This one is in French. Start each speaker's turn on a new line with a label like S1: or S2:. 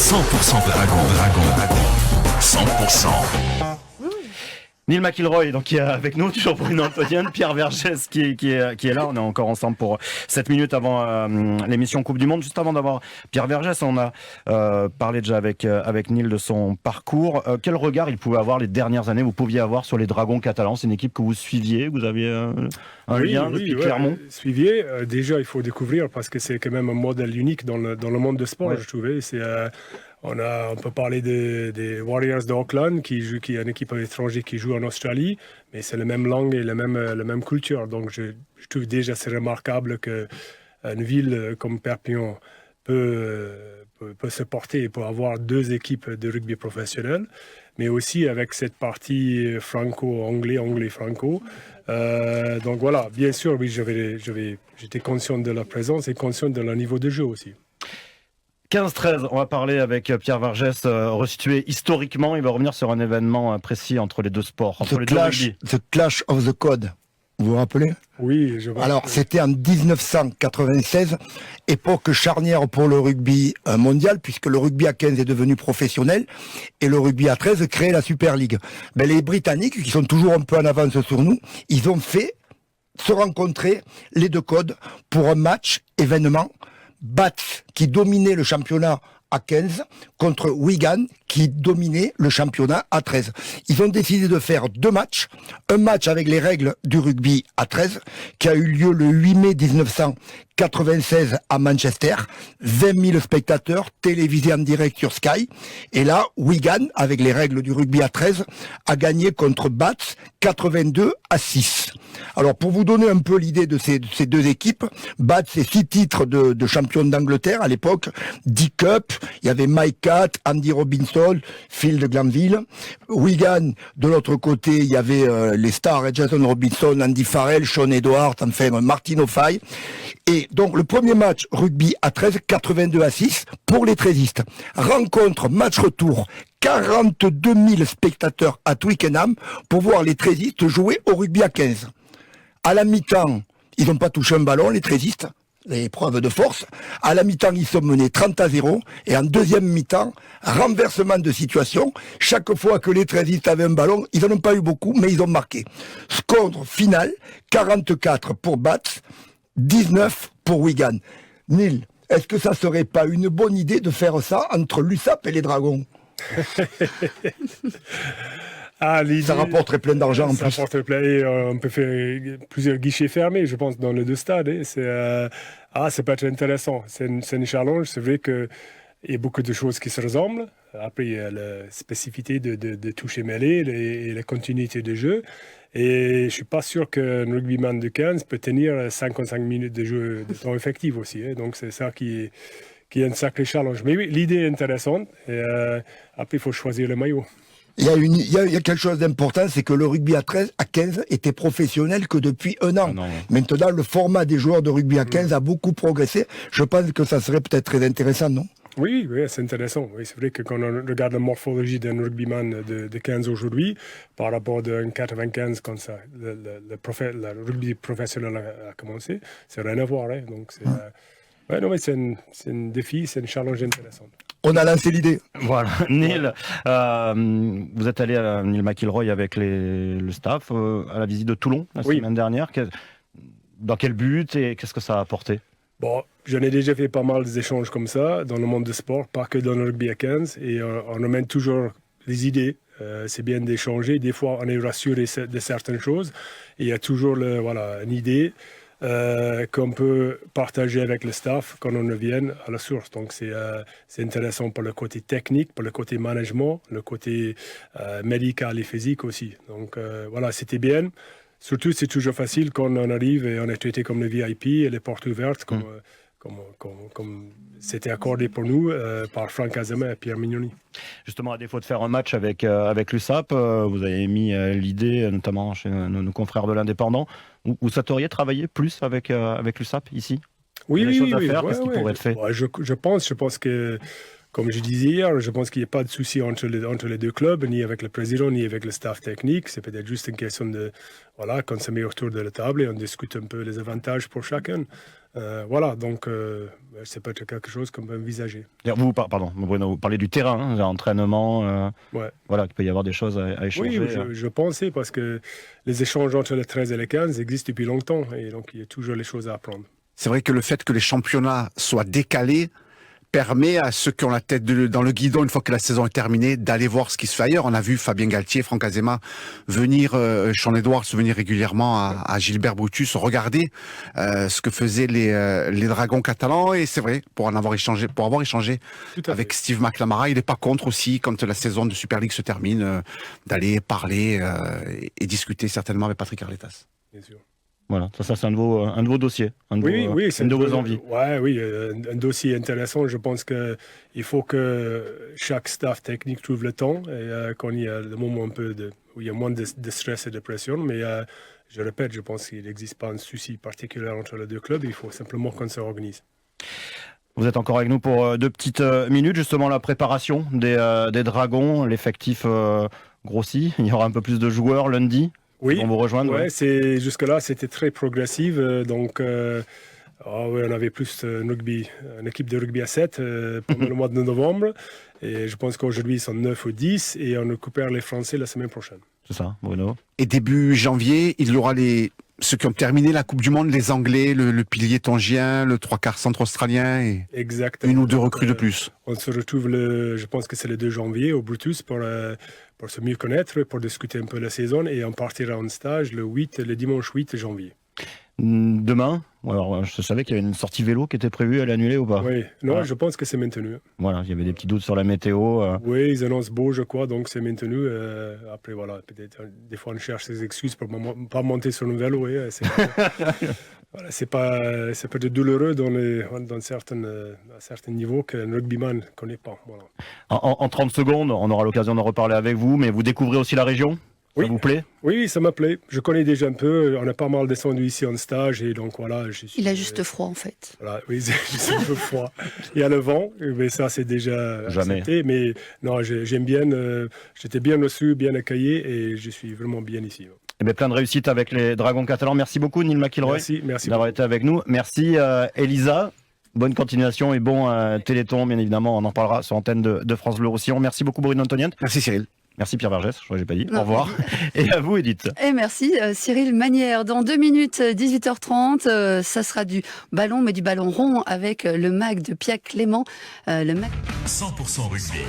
S1: 100% Dragon. 100%.
S2: Neil McIlroy, donc, qui est avec nous, toujours pour une Antonienne, Pierre Vergès qui est là. On est encore ensemble pour 7 minutes avant l'émission Coupe du Monde. Juste avant d'avoir Pierre Vergès, on a parlé déjà avec Neil de son parcours. Quel regard il pouvait avoir les dernières années, vous pouviez avoir sur les Dragons catalans? C'est une équipe que vous suiviez, vous aviez un lien depuis Clermont?
S3: Suiviez, déjà il faut découvrir parce que c'est quand même un modèle unique dans le monde de sport, je trouvais. On peut parler des Warriors d'Auckland, qui est une équipe étrangère qui joue en Australie, mais c'est la même langue et la même culture. Donc je trouve déjà c'est remarquable qu'une ville comme Perpignan peut se porter et peut avoir deux équipes de rugby professionnelles, mais aussi avec cette partie anglais-franco. Donc voilà, bien sûr, oui, j'étais conscient de leur présence et conscient de leur niveau de jeu aussi.
S2: 15-13, on va parler avec Pierre Vergès, resitué historiquement. Il va revenir sur un événement précis entre les deux sports, entre les deux rugby.
S4: The Clash of the Code, vous vous rappelez?
S3: Oui, je vois.
S4: Alors, c'était en 1996, époque charnière pour le rugby mondial, puisque le rugby à 15 est devenu professionnel, et le rugby à 13 crée la Super League. Les Britanniques, qui sont toujours un peu en avance sur nous, ils ont fait se rencontrer les deux codes pour un match événement. Bats qui dominait le championnat à 15 contre Wigan qui dominait le championnat à 13. Ils ont décidé de faire deux matchs. Un match avec les règles du rugby à 13 qui a eu lieu le 8 mai 1996 à Manchester. 20 000 spectateurs télévisés en direct sur Sky. Et là, Wigan, avec les règles du rugby à 13, a gagné contre Bats 82-6. Alors, pour vous donner un peu l'idée de ces deux équipes, Bats, c'est 6 titres de champion d'Angleterre à l'époque, 10 cups, il y avait Mike Catt, Andy Robinson, Phil de Glanville. Wigan, de l'autre côté, il y avait les stars, Jason Robinson, Andy Farrell, Sean Edwards, enfin Martin O'Fay. Et donc, le premier match rugby à 13, 82-6 pour les 13istes. Rencontre, match retour, 42 000 spectateurs à Twickenham pour voir les 13istes jouer au rugby à 15. À la mi-temps, ils n'ont pas touché un ballon, les 13istes, les preuves de force. À la mi-temps, ils sont menés 30-0. Et en deuxième mi-temps, renversement de situation. Chaque fois que les 13istes avaient un ballon, ils n'en ont pas eu beaucoup, mais ils ont marqué. Score final, 44 pour Bats, 19 pour Wigan. Neil, est-ce que ça serait pas une bonne idée de faire ça entre l'USAP et les Dragons? Ça rapporterait plein d'argent en plus.
S3: Ça rapporterait plein et on peut faire plusieurs guichets fermés, je pense, dans les deux stades. Ça peut être intéressant. C'est un challenge. C'est vrai qu'il y a beaucoup de choses qui se ressemblent. Après, il y a la spécificité de toucher mêlé et la continuité de jeu. Et je ne suis pas sûr qu'un rugbyman de 15 peut tenir 55 minutes de jeu de temps effectif aussi. Donc, c'est ça qui est un sacré challenge. Mais oui, l'idée est intéressante. Et après, il faut choisir le maillot.
S4: Il y a quelque chose d'important, c'est que le rugby à 15 était professionnel que depuis un an. Maintenant, le format des joueurs de rugby à 15 a beaucoup progressé. Je pense que ça serait peut-être très intéressant, non?
S3: Oui, c'est intéressant. Oui, c'est vrai que quand on regarde la morphologie d'un rugbyman de 15 aujourd'hui, par rapport à un 95 quand le rugby professionnel a commencé, c'est rien à voir. Donc c'est un défi, c'est un challenge intéressant.
S4: On a lancé l'idée.
S2: Voilà. Neil, vous êtes allé à Neil McIlroy avec le staff à la visite de Toulon la semaine dernière. Dans quel but et qu'est-ce que ça a apporté?
S3: Bon, j'en ai déjà fait pas mal d'échanges comme ça dans le monde du sport, pas que dans le rugby à 15. Et on amène toujours les idées. C'est bien d'échanger. Des fois, on est rassuré de certaines choses. Et il y a toujours une idée qu'on peut partager avec le staff quand on revient à la source. Donc c'est intéressant pour le côté technique, pour le côté management, le côté médical et physique aussi. Donc c'était bien. Surtout, c'est toujours facile quand on arrive et on est traité comme le VIP et les portes ouvertes comme c'était accordé pour nous par Franck Azema et Pierre Mignoni.
S2: Justement, à défaut de faire un match avec l'USAP, vous avez mis l'idée, notamment chez nos confrères de l'Indépendant, vous souhaiteriez travailler plus avec l'USAP ici?
S3: Oui,
S2: choses à faire, qu'est-ce qui pourrait être fait?
S3: Je pense que Comme je disais hier, je pense qu'il n'y a pas de souci entre les deux clubs, ni avec le président, ni avec le staff technique. C'est peut-être juste une question de, voilà, qu'on se met autour de la table et on discute un peu les avantages pour chacun. Voilà, donc c'est peut-être quelque chose qu'on peut envisager.
S2: Pardon, Bruno, vous parlez du terrain, hein, l'entraînement,
S3: Ouais.
S2: voilà, qu'il peut y avoir des choses à échanger.
S3: Oui, je pensais, parce que les échanges entre les 13 et les 15 existent depuis longtemps, et donc il y a toujours les choses à apprendre.
S5: C'est vrai que le fait que les championnats soient décalés permet à ceux qui ont la tête dans le guidon une fois que la saison est terminée d'aller voir ce qui se fait ailleurs. On a vu Fabien Galtier, Franck Azema venir, Sean Edwards venir régulièrement à Gilbert Brutus regarder ce que faisaient les Dragons catalans, et c'est vrai, pour avoir échangé avec Steve McNamara, il n'est pas contre aussi, quand la saison de Super League se termine, d'aller parler et discuter certainement avec Patrick Arletas.
S3: Bien sûr.
S2: Voilà, ça c'est un nouveau dossier,
S3: Oui,
S2: c'est une de vos envies.
S3: Oui, un dossier intéressant. Je pense qu'il faut que chaque staff technique trouve le temps, et quand il y a le moment un peu où il y a moins de stress et de pression. Mais je répète, je pense qu'il n'existe pas un souci particulier entre les deux clubs. Il faut simplement qu'on se réorganise.
S2: Vous êtes encore avec nous pour 2 petites minutes, justement la préparation des Dragons, l'effectif grossit, il y aura un peu plus de joueurs lundi.
S3: Oui,
S2: on vous rejoindre.
S3: Ouais, jusque-là, c'était très progressif. Donc, on avait plus une équipe de rugby à 7 pendant le mois de novembre. Et je pense qu'aujourd'hui, ils sont 9 ou 10, et on récupère les Français la semaine prochaine.
S2: C'est ça, Bruno.
S5: Et début janvier, il y aura ceux qui ont terminé la Coupe du Monde, les Anglais, le pilier tongien, le 3/4 centre australien, et
S3: exactement.
S5: 1 ou 2 recrues de plus.
S3: On se retrouve je pense que c'est le 2 janvier au Brutus pour se mieux connaître, pour discuter un peu la saison, et on partira en stage le dimanche 8 janvier.
S2: Demain, alors, je savais qu'il y avait une sortie vélo qui était prévue, elle est annulée ou pas?
S3: Oui, non, je pense que c'est maintenu.
S2: Voilà, il y avait des petits doutes sur la météo.
S3: Oui, ils annoncent beau, je crois, donc c'est maintenu. Après, voilà, peut-être des fois on cherche des excuses pour ne pas monter sur un vélo. Oui, voilà, c'est peut-être douloureux à certains niveaux qu'un rugbyman ne connaît pas. Voilà.
S2: En 30 secondes, on aura l'occasion d'en reparler avec vous, mais vous découvrez aussi la région? Ça vous plaît?
S3: Oui, ça me plaît. Je connais déjà un peu. On a pas mal descendu ici en stage, et donc voilà.
S6: Il a juste froid en fait.
S3: Voilà, oui, c'est un peu froid. Il y a le vent, mais ça c'est déjà accepté. Mais non, j'aime bien. J'étais bien reçu, bien accueilli, et je suis vraiment bien ici.
S2: Eh bien, plein de réussite avec les Dragons catalans. Merci beaucoup, Neil McIlroy,
S3: merci
S2: d'avoir été avec nous. Merci, Elisa. Bonne continuation et bon Téléthon, bien évidemment. On en parlera sur l'antenne de France Bleu Roussillon. Merci beaucoup, Bruno Antonienne.
S5: Merci, Cyril.
S2: Merci Pierre Vergès, je crois que j'ai pas dit.
S6: Non.
S2: Au revoir. Et à vous, Edith.
S6: Et merci Cyril Manière. Dans 2 minutes, 18h30, ça sera du ballon, mais du ballon rond avec le MAC de Pia Clément. Le MAC
S1: 100% rugby.